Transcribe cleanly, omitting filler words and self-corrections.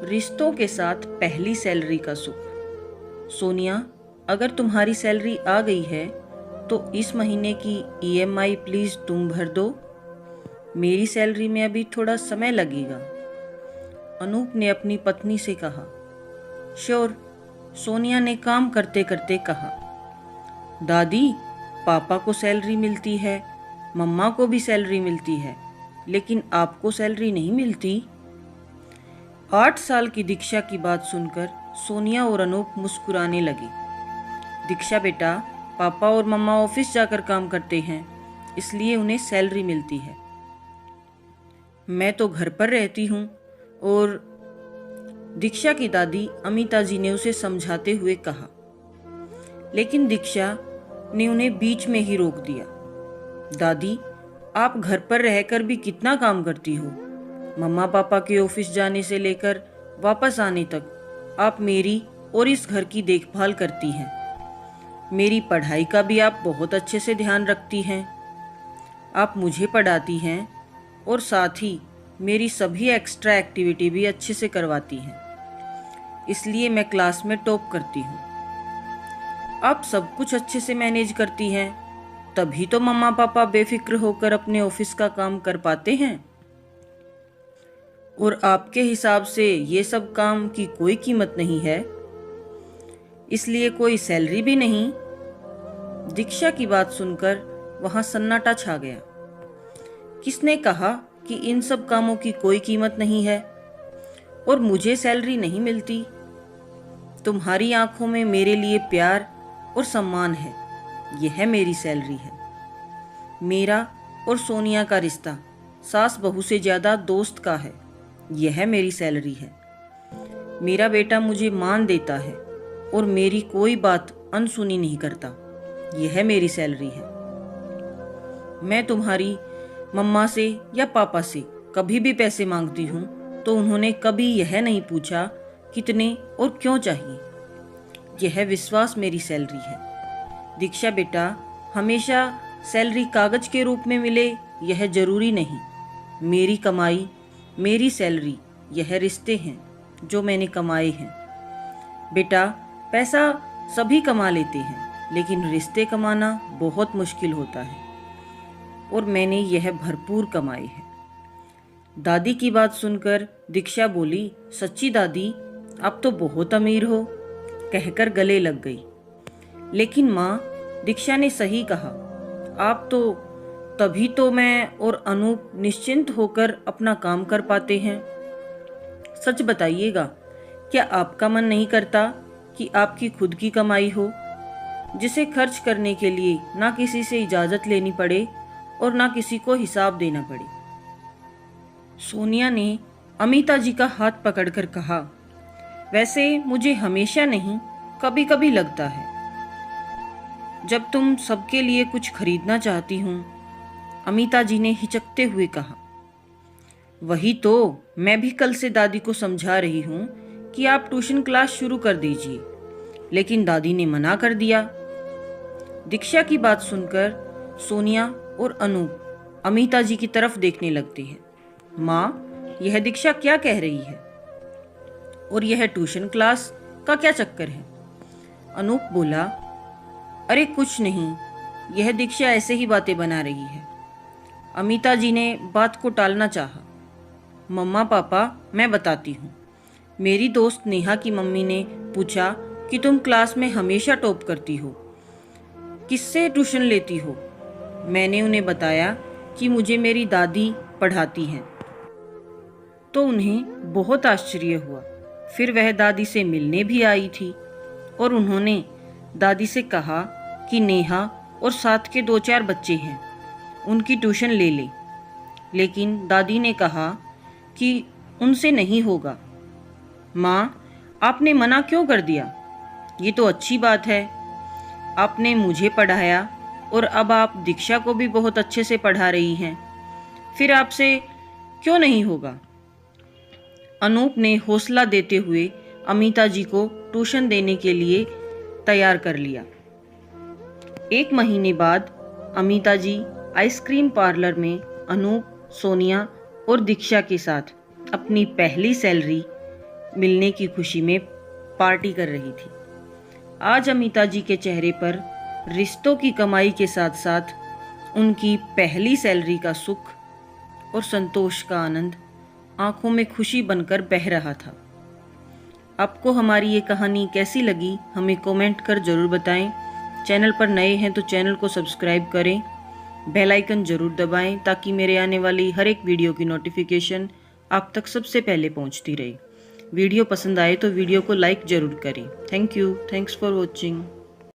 रिश्तों के साथ पहली सैलरी का सुख। सोनिया, अगर तुम्हारी सैलरी आ गई है तो इस महीने की ईएमआई प्लीज तुम भर दो। मेरी सैलरी में अभी थोड़ा समय लगेगा। अनूप ने अपनी पत्नी से कहा। श्योर, सोनिया ने काम करते करते कहा। दादी, पापा को सैलरी मिलती है, मम्मा को भी सैलरी मिलती है, लेकिन आपको सैलरी नहीं मिलती। 8 साल की दीक्षा की बात सुनकर सोनिया और अनूप मुस्कुराने लगे। दीक्षा बेटा, पापा और मम्मा ऑफिस जाकर काम करते हैं, इसलिए उन्हें सैलरी मिलती है। मैं तो घर पर रहती हूँ। और दीक्षा की दादी अमिता जी ने उसे समझाते हुए कहा, लेकिन दीक्षा ने उन्हें बीच में ही रोक दिया। दादी, आप घर पर रहकर भी कितना काम करती हो। मम्मा पापा के ऑफिस जाने से लेकर वापस आने तक आप मेरी और इस घर की देखभाल करती हैं। मेरी पढ़ाई का भी आप बहुत अच्छे से ध्यान रखती हैं। आप मुझे पढ़ाती हैं और साथ ही मेरी सभी एक्स्ट्रा एक्टिविटी भी अच्छे से करवाती हैं, इसलिए मैं क्लास में टॉप करती हूँ। आप सब कुछ अच्छे से मैनेज करती हैं, तभी तो मम्मा पापा बेफिक्र होकर अपने ऑफिस का काम कर पाते हैं। और आपके हिसाब से ये सब काम की कोई कीमत नहीं है, इसलिए कोई सैलरी भी नहीं। दीक्षा की बात सुनकर वहां सन्नाटा छा गया। किसने कहा कि इन सब कामों की कोई कीमत नहीं है और मुझे सैलरी नहीं मिलती? तुम्हारी आंखों में मेरे लिए प्यार और सम्मान है, यह मेरी सैलरी है। मेरा और सोनिया का रिश्ता सास बहू से ज्यादा दोस्त का है, यह मेरी सैलरी है। मेरा बेटा मुझे मान देता है और मेरी कोई बात अनसुनी नहीं करता, यह मेरी सैलरी है। मैं तुम्हारी मम्मा से या पापा से कभी भी पैसे मांगती हूँ तो उन्होंने कभी यह नहीं पूछा कितने और क्यों चाहिए। यह विश्वास मेरी सैलरी है। दीक्षा बेटा, हमेशा सैलरी कागज के रूप में मिले यह जरूरी नहीं। मेरी कमाई, मेरी सैलरी, यह रिश्ते हैं जो मैंने कमाए हैं। बेटा, पैसा सभी कमा लेते हैं, लेकिन रिश्ते कमाना बहुत मुश्किल होता है और मैंने यह भरपूर कमाए हैं। दादी की बात सुनकर दीक्षा बोली, सच्ची दादी, आप तो बहुत अमीर हो, कहकर गले लग गई। लेकिन माँ, दीक्षा ने सही कहा, आप तो तभी तो मैं और अनूप निश्चिंत होकर अपना काम कर पाते हैं। सच बताइएगा, क्या आपका मन नहीं करता कि आपकी खुद की कमाई हो, जिसे खर्च करने के लिए ना किसी से इजाजत लेनी पड़े और ना किसी को हिसाब देना पड़े? सोनिया ने अमिता जी का हाथ पकड़कर कहा, वैसे मुझे हमेशा नहीं, कभी कभी लगता है जब तुम सबके लिए कुछ खरीदना चाहती हूँ। अमिता जी ने हिचकते हुए कहा। वही तो मैं भी कल से दादी को समझा रही हूँ कि आप ट्यूशन क्लास शुरू कर दीजिए, लेकिन दादी ने मना कर दिया। दीक्षा की बात सुनकर सोनिया और अनूप अमिता जी की तरफ देखने लगते हैं। माँ, यह दीक्षा क्या कह रही है और यह ट्यूशन क्लास का क्या चक्कर है? अनूप बोला, अरे कुछ नहीं, यह दीक्षा ऐसे ही बातें बना रही है। अमिता जी ने बात को टालना चाहा। मम्मा पापा, मैं बताती हूँ। मेरी दोस्त नेहा की मम्मी ने पूछा कि तुम क्लास में हमेशा टॉप करती हो, किससे ट्यूशन लेती हो? मैंने उन्हें बताया कि मुझे मेरी दादी पढ़ाती हैं, तो उन्हें बहुत आश्चर्य हुआ। फिर वह दादी से मिलने भी आई थी और उन्होंने दादी से कहा कि नेहा और साथ के 2-4 बच्चे हैं, उनकी ट्यूशन ले ले। लेकिन दादी ने कहा कि उनसे नहीं होगा। माँ, आपने मना क्यों कर दिया? ये तो अच्छी बात है, आपने मुझे पढ़ाया और अब आप दीक्षा को भी बहुत अच्छे से पढ़ा रही हैं, फिर आपसे क्यों नहीं होगा? अनूप ने हौसला देते हुए अमिता जी को ट्यूशन देने के लिए तैयार कर लिया। 1 महीने बाद अमिता जी आइसक्रीम पार्लर में अनूप, सोनिया और दीक्षा के साथ अपनी पहली सैलरी मिलने की खुशी में पार्टी कर रही थी। आज अमिता जी के चेहरे पर रिश्तों की कमाई के साथ साथ उनकी पहली सैलरी का सुख और संतोष का आनंद आंखों में खुशी बनकर बह रहा था। आपको हमारी ये कहानी कैसी लगी हमें कमेंट कर ज़रूर बताएं। चैनल पर नए हैं तो चैनल को सब्सक्राइब करें, बेल आइकन ज़रूर दबाएं ताकि मेरे आने वाली हर एक वीडियो की नोटिफिकेशन आप तक सबसे पहले पहुंचती रहे। वीडियो पसंद आए तो वीडियो को लाइक ज़रूर करें। Thank you. Thanks for watching.